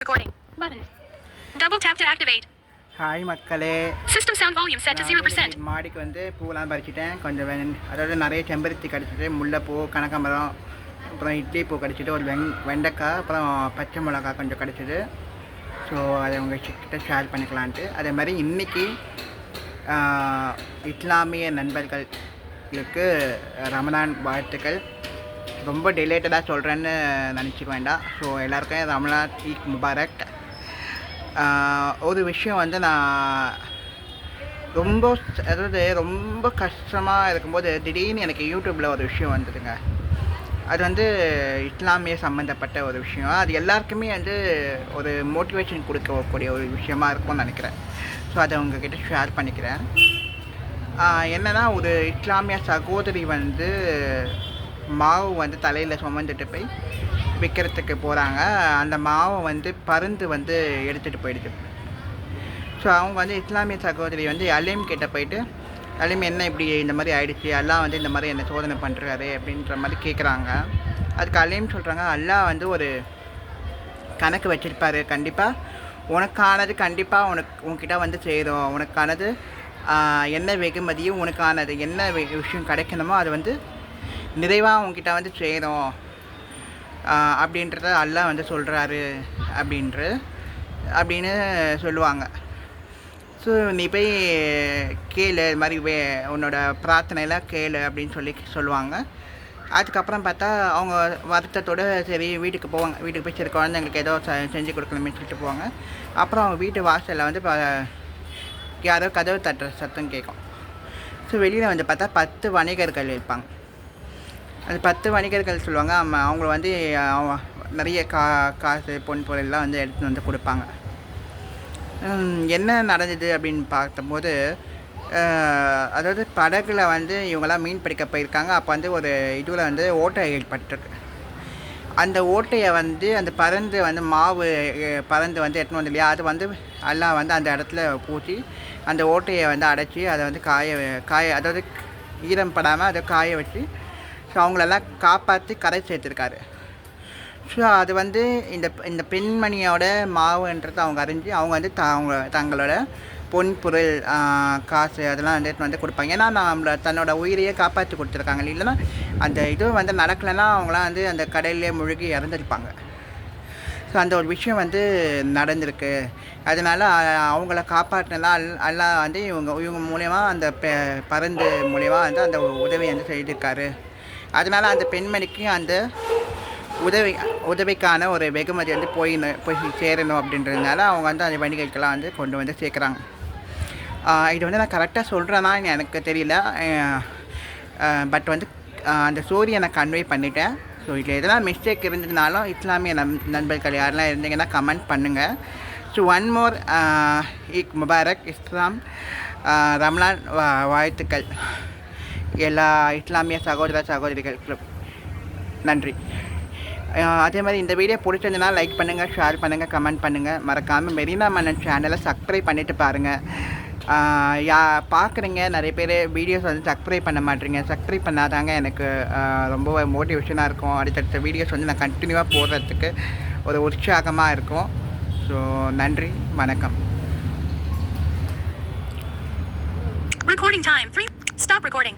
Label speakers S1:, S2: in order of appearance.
S1: Recording. Button. Double tap to activate.
S2: Hi மக்களே,
S1: System sound volume set to 0%.
S2: மாடிக்கு வந்து பூவெல்லாம் பறிச்சிட்டேன். கொஞ்சம் அதாவது நிறைய செம்பருத்தி கடிச்சிட்டு, முல்லைப்பூ, கனகாம்பரம், அப்புறம் இட்லி பூ கடிச்சிட்டு, ஒரு வெண்டைக்காய், அப்புறம் பச்சை மிளகா கொஞ்சம் கடிச்சிது. ஸோ அதை உங்கள் கிட்ட ஷேர் பண்ணிக்கலான்ட்டு. அதே மாதிரி இன்றைக்கி இஸ்லாமிய நண்பர்களுக்கு ரமலான் வாழ்த்துக்கள். ரொம்ப டிலேட்டடாக சொல்கிறேன்னு நினச்சிக்க வேண்டாம். ஸோ எல்லாருக்கும் ரமலான் ஈத் முபாரக். ஒரு விஷயம் வந்து நான் ரொம்ப கஷ்டமாக இருக்கும்போது திடீர்னு எனக்கு யூடியூப்பில் ஒரு விஷயம் வந்துடுங்க. அது வந்து இஸ்லாமிய சம்மந்தப்பட்ட ஒரு விஷயம். அது எல்லாருக்குமே வந்து ஒரு மோட்டிவேஷன் கொடுக்கக்கூடிய ஒரு விஷயமா இருக்கும்னு நினைக்கிறேன். ஸோ அதை உங்ககிட்ட ஷேர் பண்ணிக்கிறேன். என்னென்னா, ஒரு இஸ்லாமிய சகோதரி வந்து மாவு வந்து தலையில் சுமந்துட்டு போய் விற்கிறதுக்கு போகிறாங்க. அந்த மாவை வந்து பருந்து வந்து எடுத்துகிட்டு போயிடுது. ஸோ அவங்க வந்து இஸ்லாமிய சகோதரி வந்து அலீம் கிட்ட போயிட்டு, அலீம் என்ன இப்படி இந்த மாதிரி ஆயிடுச்சு, அல்லாஹ் வந்து இந்த மாதிரி என்ன சோதனை பண்ணுறாரு அப்படின்ற மாதிரி கேட்குறாங்க. அதுக்கு அலீம் சொல்கிறாங்க, அல்லாஹ் வந்து ஒரு கணக்கு வச்சுருப்பாரு. கண்டிப்பாக உனக்கானது கண்டிப்பாக உனக்கிட்ட வந்து சேரும். உனக்கானது என்ன வெகுமதியும் உனக்கானது என்ன விஷயம் கிடைக்கணுமோ அது வந்து நிறைவாக உங்ககிட்ட வந்து சேரும் அப்படின்றத அல்லாஹ் வந்து சொல்கிறாரு அப்படின்னு சொல்லுவாங்க. ஸோ நீ போய் கேளு, இது மாதிரி உன்னோட பிரார்த்தனையில் கேளு அப்படின்னு சொல்லுவாங்க. அதுக்கப்புறம் பார்த்தா அவங்க வருத்தத்தோடு சரி வீட்டுக்கு போவாங்க. வீட்டுக்கு போய் சரி குழந்தைங்களுக்கு ஏதோ செஞ்சு கொடுக்கணுமே சொல்லிட்டு போவாங்க. அப்புறம் அவங்க வீட்டு வாசலில் வந்து யாரோ கதவு தட்டுற சத்தம் கேட்கும். ஸோ வெளியில் வந்து பார்த்தா 10 வணிகர்கள் இருப்பாங்க. அந்த 10 வணிகர்கள் சொல்லுவாங்க, அவங்கள வந்து நிறைய காசு பொன் பொருள்லாம் வந்து எடுத்துகிட்டு வந்து கொடுப்பாங்க. என்ன நடந்தது அப்படின்னு பார்த்தபோது, அதாவது படகுல வந்து இவங்கெல்லாம் மீன் பிடிக்க போயிருக்காங்க. அப்போ வந்து ஒரு இதில் வந்து ஓட்டை ஏற்பட்டிருக்கு. அந்த ஓட்டையை வந்து அந்த பறந்து வந்து மாவு பறந்து வந்து எடுத்துன்னு வந்து இல்லையா, அது வந்து எல்லாம் வந்து அந்த இடத்துல பூசி அந்த ஓட்டையை வந்து அடைச்சி அதை வந்து காய அதாவது ஈரம் படாமல் அதை காய வச்சு ஸோ அவங்களெல்லாம் காப்பாற்றி கரை சேர்த்துருக்காரு. ஸோ அது வந்து இந்த பெண்மணியோட மாவுன்றது அவங்க அறிஞ்சு அவங்க வந்து தங்களோட பொன் பொருள் காசு அதெல்லாம் வந்து கொடுப்பாங்க. ஏன்னா நம்மளை தன்னோட உயிரையே காப்பாற்றி கொடுத்துருக்காங்க. இல்லைன்னா அந்த இது வந்து நடக்கலைன்னா அவங்களாம் வந்து அந்த கடல்லே முழுகி இறந்துருப்பாங்க. ஸோ அந்த ஒரு விஷயம் வந்து நடந்திருக்கு. அதனால் அவங்கள காப்பாற்றினா எல்லாம் வந்து இவங்க மூலயமா அந்த பருந்து மூலயமா வந்து அந்த உதவி வந்து செய்திருக்காரு. அதனால் அந்த பெண்மணிக்கு அந்த உதவிக்கான ஒரு வெகுமதி வந்து போய் சேரணும் அப்படின்றதுனால அவங்க வந்து அந்த வணிகர்களெலாம் வந்து கொண்டு வந்து சேர்க்குறாங்க. இது வந்து நான் கரெக்டாக சொல்கிறேன்னா எனக்கு தெரியல. பட் வந்து அந்த ஸ்டோரியை நான் கன்வே பண்ணிட்டேன். ஸோ இதில் எதனா மிஸ்டேக் இருந்ததுனாலும் இஸ்லாமிய நண்பர்கள் யாரெல்லாம் இருந்தீங்கன்னா கமெண்ட் பண்ணுங்கள். So one more Eid Mubarak. Islam ரமலான் வாழ்த்துக்கள் எல்லா இஸ்லாமிய சகோதரிகளுக்கும். நன்றி. அதே மாதிரி இந்த வீடியோ பிடிச்சிருந்ததுனா லைக் பண்ணுங்கள், ஷேர் பண்ணுங்கள், கமெண்ட் பண்ணுங்கள். மறக்காமல் மெரினா மன்னன் சேனலை சப்ஸ்கிரைப் பண்ணிவிட்டு பாருங்கள். பார்க்குறீங்க நிறைய பேர் வீடியோஸ் வந்து சப்ஸ்கிரைப் பண்ண மாட்டேறீங்க. சப்ஸ்கிரைப் பண்ணாதாங்க எனக்கு ரொம்ப மோட்டிவேஷனாக இருக்கும். அடுத்தடுத்த வீடியோஸ் வந்து நான் கண்டினியூவாக போடுறதுக்கு ஒரு உற்சாகமாக இருக்கும். ஸோ நன்றி, வணக்கம்.
S1: Recording time 3. Stop recording.